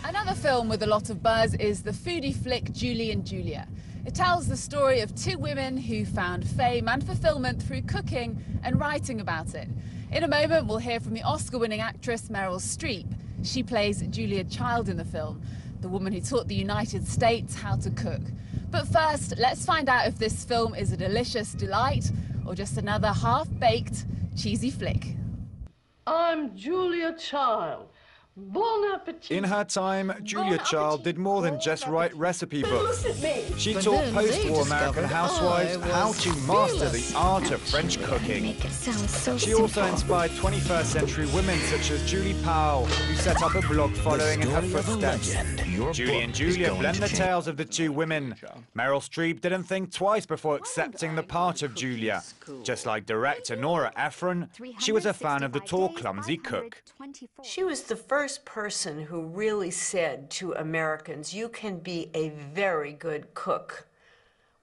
Another film with a lot of buzz is the foodie flick Julie and Julia. It tells the story of two women who found fame and fulfillment through cooking and writing about it. In a moment, we'll hear from the Oscar-winning actress Meryl Streep. She plays Julia Child in the film, the woman who taught the United States how to cook. But first, let's find out if this film is a delicious delight or just another half-baked, cheesy flick. I'm Julia Child. Bon appetit. In her time, Julia Child did more than just write recipe books. She taught post-war American housewives how to master the art of French cooking. She also inspired 21st century women such as Julie Powell, who set up a blog following in her footsteps. Julie and Julia blend the tales of the two women. Meryl Streep didn't think twice before accepting the part of Julia. Just like director Nora Ephron, she was a fan of the tall, clumsy cook. She was the first person who really said to Americans, you can be a very good cook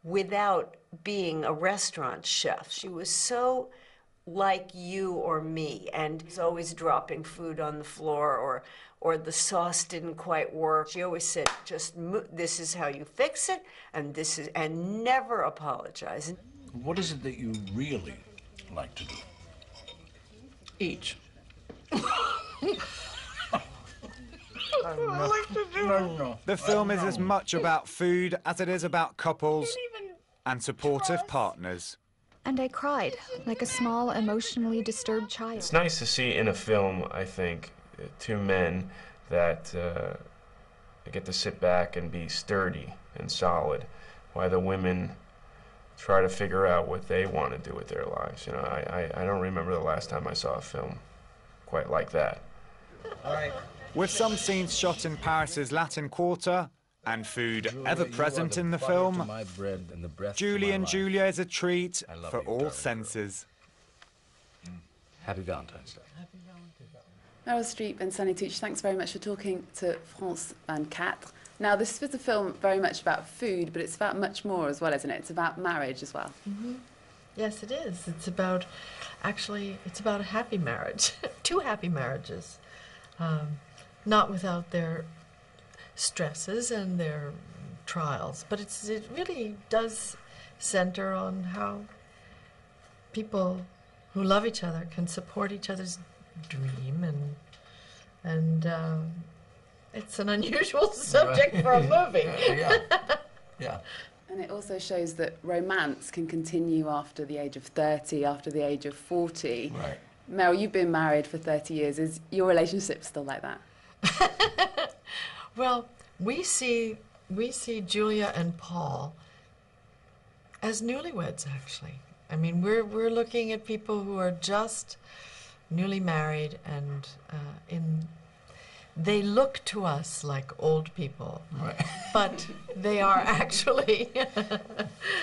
without being a restaurant chef. She was so like you or me, and was always dropping food on the floor, or the sauce didn't quite work. She always said, just this is how you fix it, and never apologize. What is it that you really like to do? Eat. The film is as much about food as it is about couples and supportive partners. And I cried, like a small, emotionally disturbed child. It's nice to see in a film, I think, two men that get to sit back and be sturdy and solid, while the women try to figure out what they want to do with their lives. You know, I don't remember the last time I saw a film quite like that. All right. With some scenes shot in Paris's Latin Quarter and food ever present in the film, Julie and Julia is a treat for all senses. Happy Valentine's Day. Meryl Streep and Sunny Touch, thanks very much for talking to France 24. Now, this is a film very much about food, but it's about much more as well, isn't it? It's about marriage as well. Mm-hmm. Yes, it is. It's about, actually, it's about a happy marriage. Two happy marriages. Not without their stresses and their trials, but it really does center on how people who love each other can support each other's dream, and it's an unusual subject for a movie. Yeah. And it also shows that romance can continue after the age of 30, after the age of 40. Right. Meryl, you've been married for 30 years. Is your relationship still like that? Well, we see Julia and Paul as newlyweds, actually. I mean, we're looking at people who are just newly married, and they look to us like old people, right. But they are actually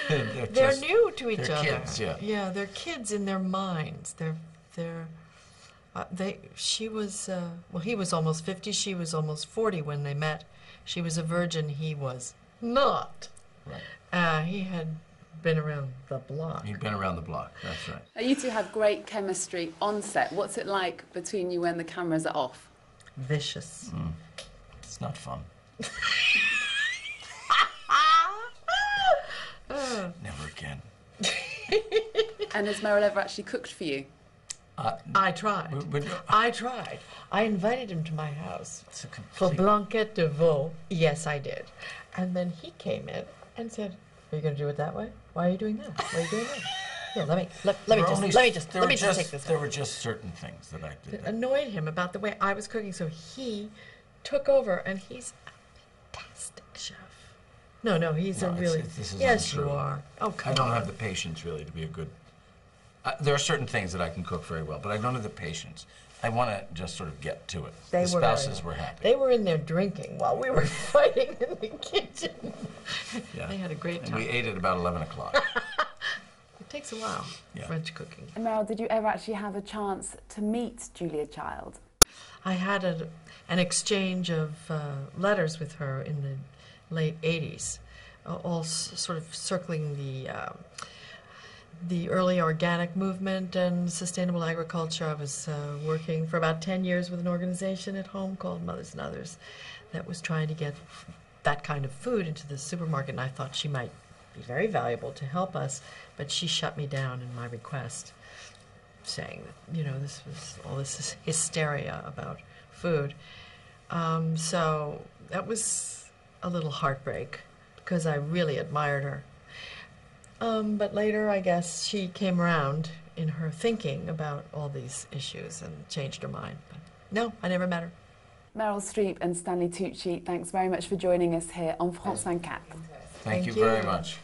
they're new to each other. Kids, yeah. Yeah, they're kids in their minds. She was, well, he was almost 50, she was almost 40 when they met. She was a virgin, he was not. Right. He had been around the block. He'd been around the block, that's right. Now, you two have great chemistry on set. What's it like between you when the cameras are off? Vicious. It's not fun. Never again. And has Meryl ever actually cooked for you? I tried. I tried. I invited him to my house for blanquette de veau. Yes, I did. And then he came in and said, "Are you going to do it that way? Why are you doing that? Why are you doing that? Here, let me just take this." There were just certain things that I did. It annoyed him about the way I was cooking, so he took over, and he's a fantastic chef. No, he's a really. Yes, you are. Oh, come on. I don't have the patience really to be a good. There are certain things that I can cook very well, but I don't have the patience. I want to just sort of get to it. The spouses were happy. They were in there drinking while we were fighting in the kitchen. Yeah. They had a great time. And we ate at about 11 o'clock. It takes a while, French cooking. And Meryl, did you ever actually have a chance to meet Julia Child? I had an exchange of letters with her in the late 80s, all sort of circling the early organic movement and sustainable agriculture. I was working for about 10 years with an organization at home called Mothers and Others that was trying to get that kind of food into the supermarket, and I thought she might be very valuable to help us, but she shut me down in my request, saying that, you know, this was all this hysteria about food. So that was a little heartbreak because I really admired her. But later, I guess, she came around in her thinking about all these issues and changed her mind. But no, I never met her. Meryl Streep and Stanley Tucci, thanks very much for joining us here on France 24. Thank you very much.